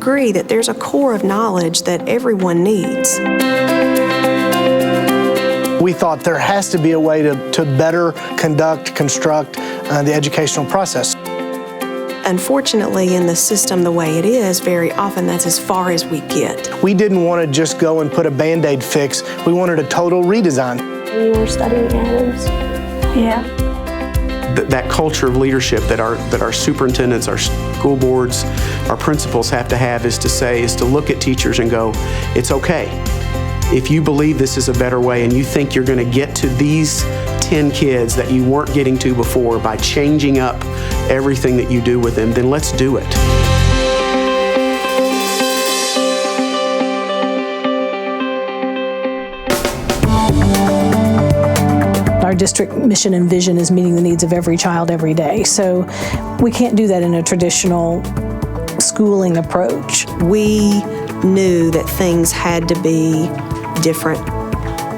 agree that there's a core of knowledge that everyone needs. We thought there has to be a way to better construct the educational process. Unfortunately, in the system the way it is, very often that's as far as we get. We didn't want to just go and put a Band-Aid fix. We wanted a total redesign. You were studying Adams? Yeah. That culture of leadership that our superintendents, our school boards, our principals have to have is to look at teachers and go, it's okay. If you believe this is a better way and you think you're going to get to these 10 kids that you weren't getting to before by changing up everything that you do with them, then let's do it. Our district mission and vision is meeting the needs of every child every day. So we can't do that in a traditional schooling approach. We knew that things had to be different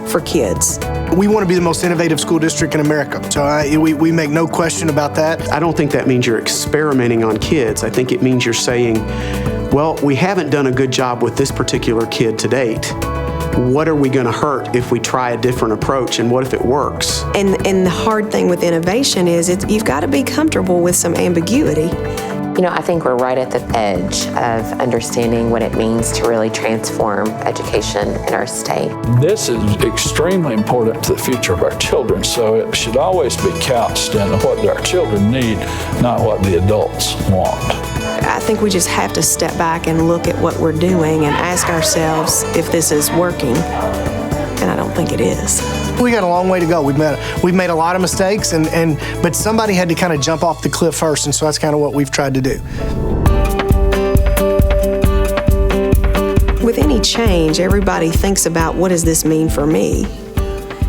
for kids. We want to be the most innovative school district in America, so we make no question about that. I don't think that means you're experimenting on kids. I think it means you're saying, well, we haven't done a good job with this particular kid to date. What are we going to hurt if we try a different approach, and what if it works? And the hard thing with innovation is you've got to be comfortable with some ambiguity. You know, I think we're right at the edge of understanding what it means to really transform education in our state. This is extremely important to the future of our children, so it should always be couched in what our children need, not what the adults want. I think we just have to step back and look at what we're doing and ask ourselves if this is working, and I don't think it is. We got a long way to go. We've made a lot of mistakes, but somebody had to kind of jump off the cliff first, and so that's kind of what we've tried to do. With any change, everybody thinks about what does this mean for me,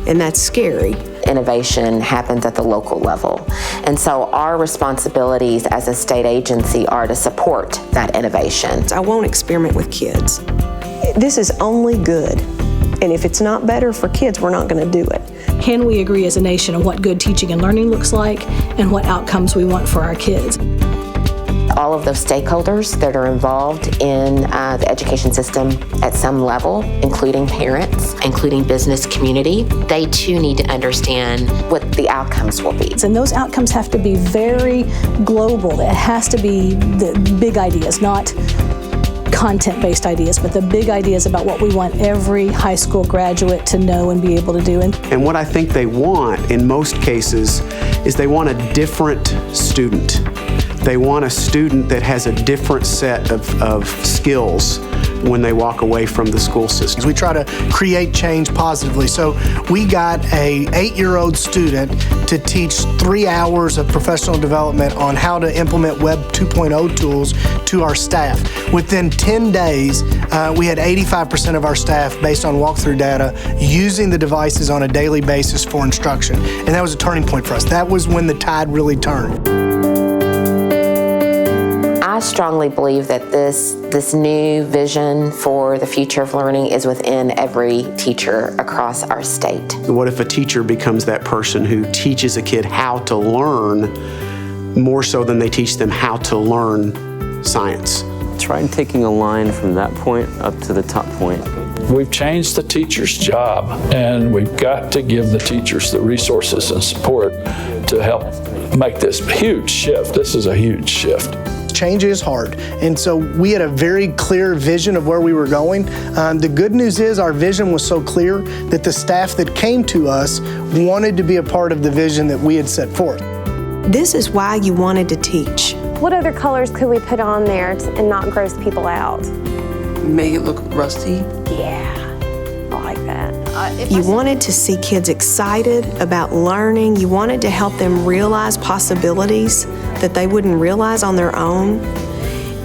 and that's scary. Innovation happens at the local level. And so our responsibilities as a state agency are to support that innovation. I won't experiment with kids. This is only good. And if it's not better for kids, we're not going to do it. Can we agree as a nation on what good teaching and learning looks like and what outcomes we want for our kids? All of those stakeholders that are involved in the education system at some level, including parents, including business community, they too need to understand what the outcomes will be. And those outcomes have to be very global. It has to be the big ideas, not content-based ideas, but the big ideas about what we want every high school graduate to know and be able to do. And what I think they want in most cases is they want a different student. They want a student that has a different set of skills when they walk away from the school system. We try to create change positively. So we got a 8-year-old student to teach 3 hours of professional development on how to implement Web 2.0 tools to our staff. Within 10 days, we had 85% of our staff, based on walkthrough data, using the devices on a daily basis for instruction. And that was a turning point for us. That was when the tide really turned. I strongly believe that this new vision for the future of learning is within every teacher across our state. What if a teacher becomes that person who teaches a kid how to learn more so than they teach them how to learn science? Try taking a line from that point up to the top point. We've changed the teacher's job, and we've got to give the teachers the resources and support to help make this huge shift. This is a huge shift. Change is hard, and so we had a very clear vision of where we were going. The good news is our vision was so clear that the staff that came to us wanted to be a part of the vision that we had set forth. This is why you wanted to teach. What other colors could we put on there and not gross people out? Make it look rusty. Yeah, I like that. You wanted to see kids excited about learning. You wanted to help them realize possibilities that they wouldn't realize on their own.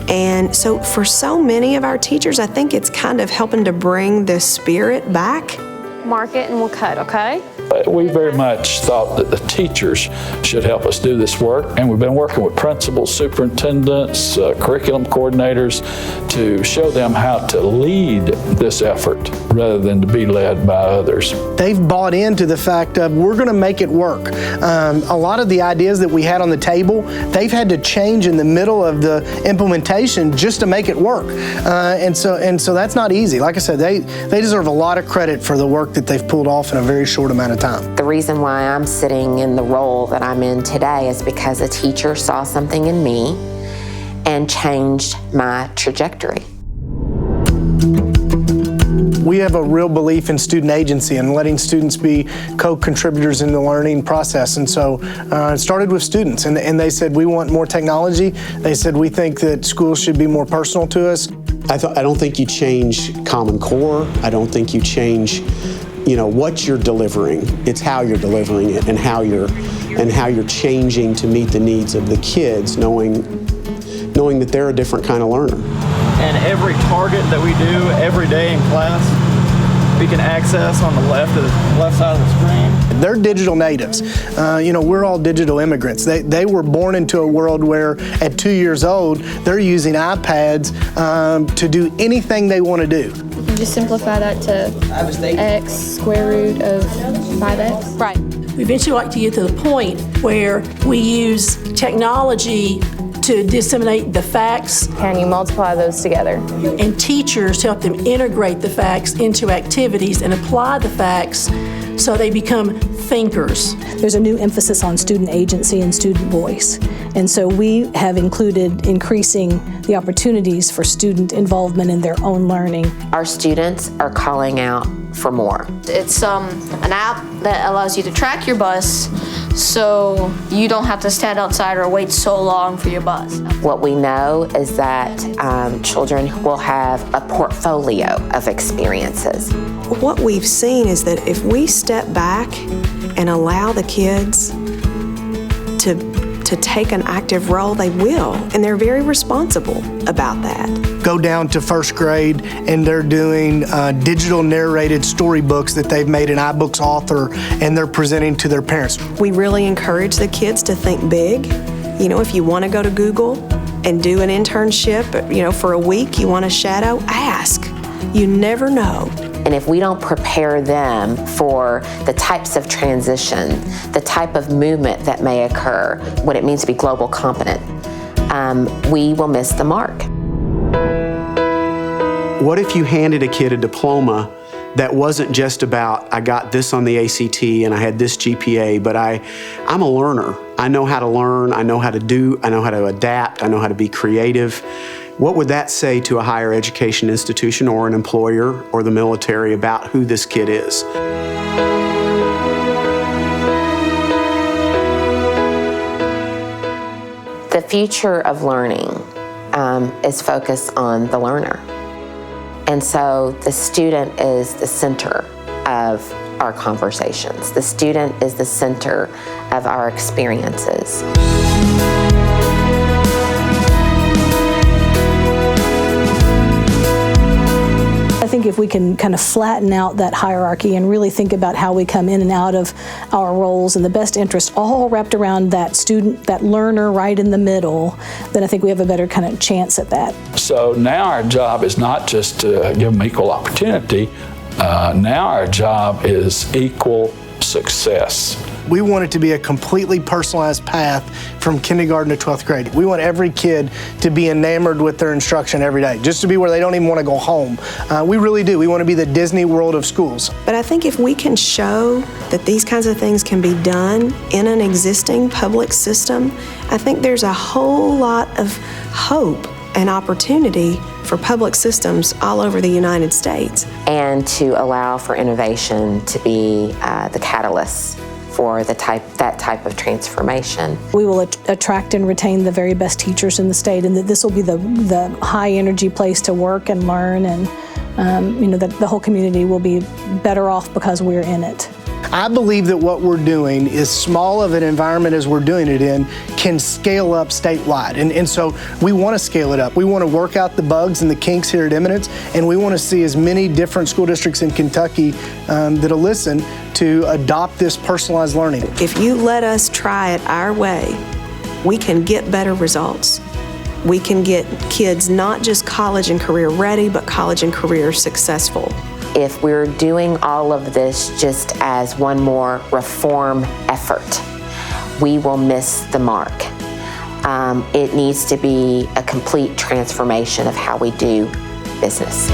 And so for so many of our teachers, I think it's kind of helping to bring the spirit back. Mark it and we'll cut, okay? We very much thought that the teachers should help us do this work, and we've been working with principals, superintendents, curriculum coordinators to show them how to lead this effort rather than to be led by others. They've bought into the fact of we're going to make it work. A lot of the ideas that we had on the table, they've had to change in the middle of the implementation just to make it work. And so that's not easy. Like I said, they deserve a lot of credit for the work that they've pulled off in a very short amount of time. The reason why I'm sitting in the role that I'm in today is because a teacher saw something in me and changed my trajectory. We have a real belief in student agency and letting students be co-contributors in the learning process. And so it started with students, and they said, we want more technology. They said, we think that schools should be more personal to us. I don't think you change Common Core. I don't think you change, what you're delivering. It's how you're delivering it and how you're changing to meet the needs of the kids, knowing that they're a different kind of learner. And every target that we do every day in class, we can access on the left side of the screen. They're digital natives. We're all digital immigrants. They were born into a world where at 2 years old, they're using iPads to do anything they want to do. You can just simplify that to x square root of 5x. Right. We eventually like to get to the point where we use technology to disseminate the facts. Can you multiply those together? And teachers help them integrate the facts into activities and apply the facts so they become thinkers. There's a new emphasis on student agency and student voice. And so we have included increasing the opportunities for student involvement in their own learning. Our students are calling out for more. It's an app that allows you to track your bus so you don't have to stand outside or wait so long for your bus. What we know is that children will have a portfolio of experiences. What we've seen is that if we step back and allow the kids to take an active role, they will, and they're very responsible about that. Go down to first grade and they're doing digital narrated storybooks that they've made an iBooks author, and they're presenting to their parents. We really encourage the kids to think big. If you want to go to Google and do an internship, for a week, you want to shadow, ask. You never know. And if we don't prepare them for the types of transition, the type of movement that may occur, what it means to be global competent, we will miss the mark. What if you handed a kid a diploma that wasn't just about, I got this on the ACT and I had this GPA, but I'm a learner. I know how to learn, I know how to do, I know how to adapt, I know how to be creative. What would that say to a higher education institution or an employer or the military about who this kid is? The future of learning is focused on the learner. And so the student is the center of our conversations. The student is the center of our experiences. I think if we can kind of flatten out that hierarchy and really think about how we come in and out of our roles in the best interest, all wrapped around that student, that learner right in the middle, then I think we have a better kind of chance at that. So now our job is not just to give them equal opportunity. Now our job is equal success. We want it to be a completely personalized path from kindergarten to 12th grade. We want every kid to be enamored with their instruction every day, just to be where they don't even want to go home. We really do. We want to be the Disney World of schools. But I think if we can show that these kinds of things can be done in an existing public system, I think there's a whole lot of hope and opportunity for public systems all over the United States. And to allow for innovation to be the catalyst for that type of transformation. We will attract and retain the very best teachers in the state, and that this will be the high energy place to work and learn and that the whole community will be better off because we're in it. I believe that what we're doing, as small of an environment as we're doing it in, can scale up statewide. And so we want to scale it up. We want to work out the bugs and the kinks here at Eminence, and we want to see as many different school districts in Kentucky that'll listen to adopt this personalized learning. If you let us try it our way, we can get better results. We can get kids not just college and career ready, but college and career successful. If we're doing all of this just as one more reform effort, we will miss the mark. It needs to be a complete transformation of how we do business.